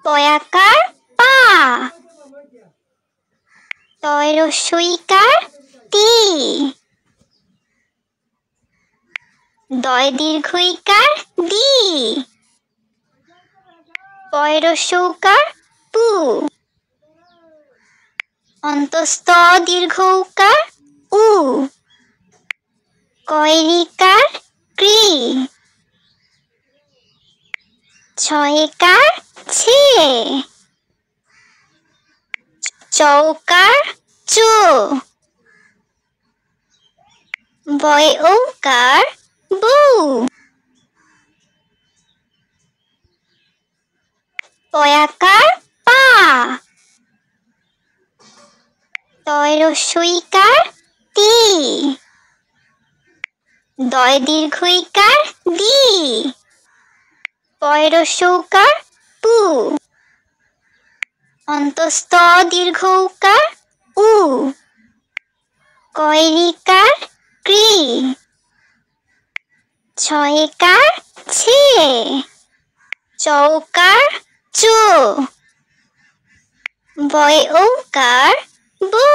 পয়াকার পা, তয় রস্বইকার তি, দয় দীর্ঘইকার দি, পয় রস্যৌকার পু, অন্তস্থ দীর্ঘ উকার উ, কয়রিকার কৃ, ছয়কার ছে, চৌকার চু, বয় ঔকার বু, পয়াকার পা, তয় রস্যইকার তি, দয় দীর্ঘইকার দি, পয় রস্যৌকার পু, অন্তস্থ দীর্ঘ উকার উ, কয়রিকার কৃ, ছয়কার ছে, চৌকার চু, বয় ঔকার বু।